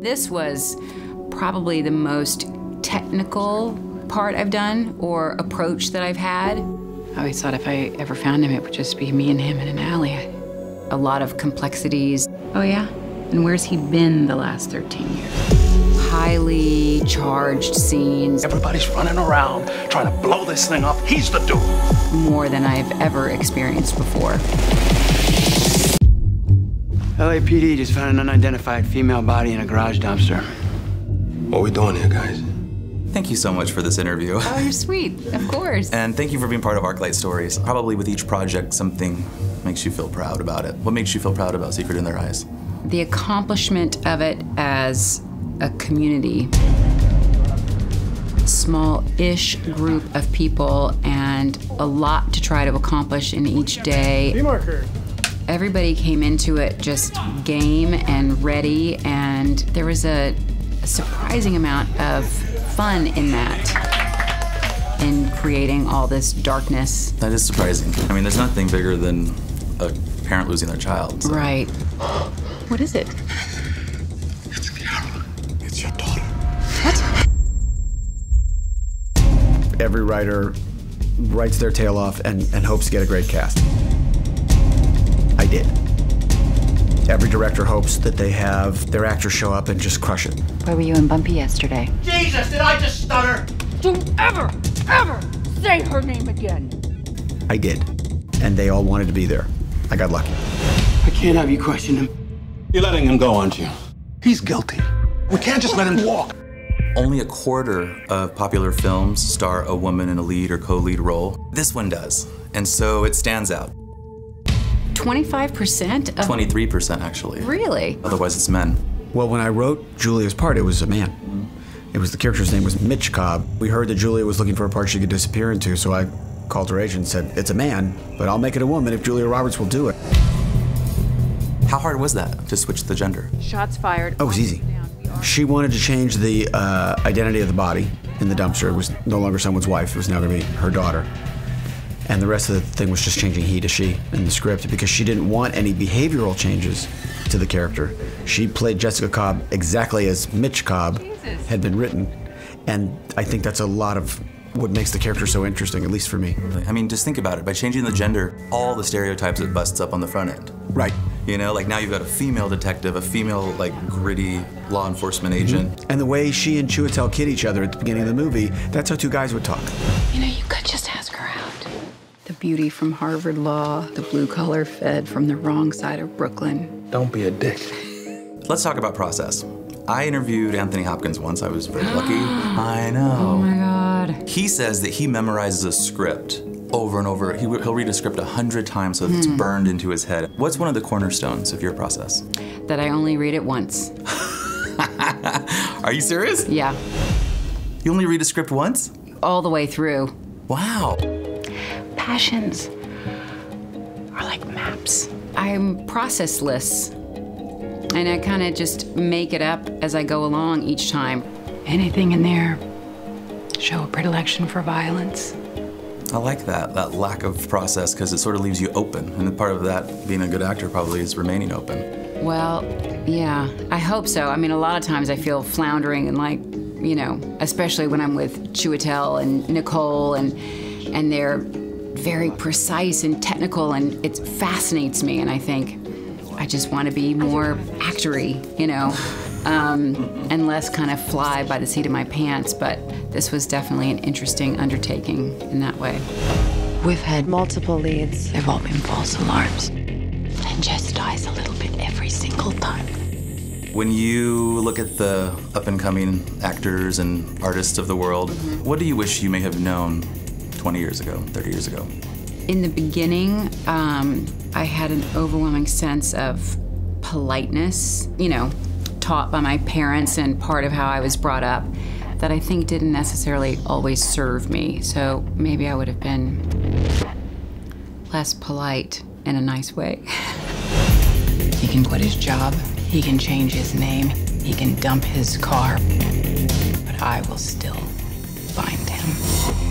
This was probably the most technical part I've done or approach that I've had. I always thought if I ever found him, it would just be me and him in an alley. A lot of complexities. Oh yeah? And where's he been the last 13 years? Highly charged scenes. Everybody's running around trying to blow this thing up. He's the dude. More than I've ever experienced before. LAPD just found an unidentified female body in a garage dumpster. What are we doing here, guys? Thank you so much for this interview. Oh, you're sweet, of course. And thank you for being part of ArcLight Stories. Probably with each project, something makes you feel proud about it. What makes you feel proud about Secret in Their Eyes? The accomplishment of it as a community. Small-ish group of people and a lot to try to accomplish in each day. B-marker. Everybody came into it just game and ready, and there was a surprising amount of fun in that, in creating all this darkness. That is surprising. I mean, there's nothing bigger than a parent losing their child. So. Right. What is it? It's Carol. It's your daughter. What? Every writer writes their tail off and hopes to get a great cast. I did. Every director hopes that they have their actors show up and just crush it. Where were you and Bumpy yesterday? Jesus, did I just stutter? Don't ever say her name again. I did. And they all wanted to be there. I got lucky. I can't have you question him. You're letting him go, aren't you? He's guilty. We can't just let him walk. Only a quarter of popular films star a woman in a lead or co-lead role. This one does, and so it stands out. 25%? 23%, actually. Really? Otherwise, it's men. Well, when I wrote Julia's part, it was a man. It was, the character's name was Mitch Cobb. We heard that Julia was looking for a part she could disappear into, so I called her agent and said, it's a man, but I'll make it a woman if Julia Roberts will do it. How hard was that, to switch the gender? Shots fired. Oh, it was easy. She wanted to change the identity of the body in the dumpster. It was no longer someone's wife. It was now going to be her daughter. And the rest of the thing was just changing he to she in the script because she didn't want any behavioral changes to the character. She played Jessica Cobb exactly as Mitch Cobb had been written. And I think that's a lot of what makes the character so interesting, at least for me. I mean, just think about it. By changing the gender, all the stereotypes it busts up on the front end. Right. You know, like now you've got a female detective, a female, like, gritty law enforcement agent. And the way she and Chiwetel kid each other at the beginning of the movie, that's how two guys would talk. You know, you could just ask her out. The beauty from Harvard Law, the blue-collar fed from the wrong side of Brooklyn. Don't be a dick. Let's talk about process. I interviewed Anthony Hopkins once. I was very lucky. I know. Oh my God. He says that he memorizes a script over and over. He'll read a script 100 times so that it's burned into his head. What's one of the cornerstones of your process? That I only read it once. Are you serious? Yeah. You only read a script once? All the way through. Wow. Passions are like maps. I'm processless, and I kind of just make it up as I go along each time. Anything in there show a predilection for violence? I like that lack of process, because it sort of leaves you open. And part of that, being a good actor, probably is remaining open. Well, yeah, I hope so. I mean, a lot of times I feel floundering and like, you know, especially when I'm with Chiwetel and Nicole, and they're very precise and technical, and it fascinates me, and I think I just want to be more actory, you know, and less kind of fly by the seat of my pants, but this was definitely an interesting undertaking in that way. We've had multiple leads. They've all been false alarms. And Jess dies a little bit every single time. When you look at the up-and-coming actors and artists of the world, what do you wish you may have known 20 years ago, 30 years ago? In the beginning, I had an overwhelming sense of politeness, you know, taught by my parents and part of how I was brought up, that I think didn't necessarily always serve me. So maybe I would have been less polite in a nice way. He can quit his job, he can change his name, he can dump his car, but I will still find him.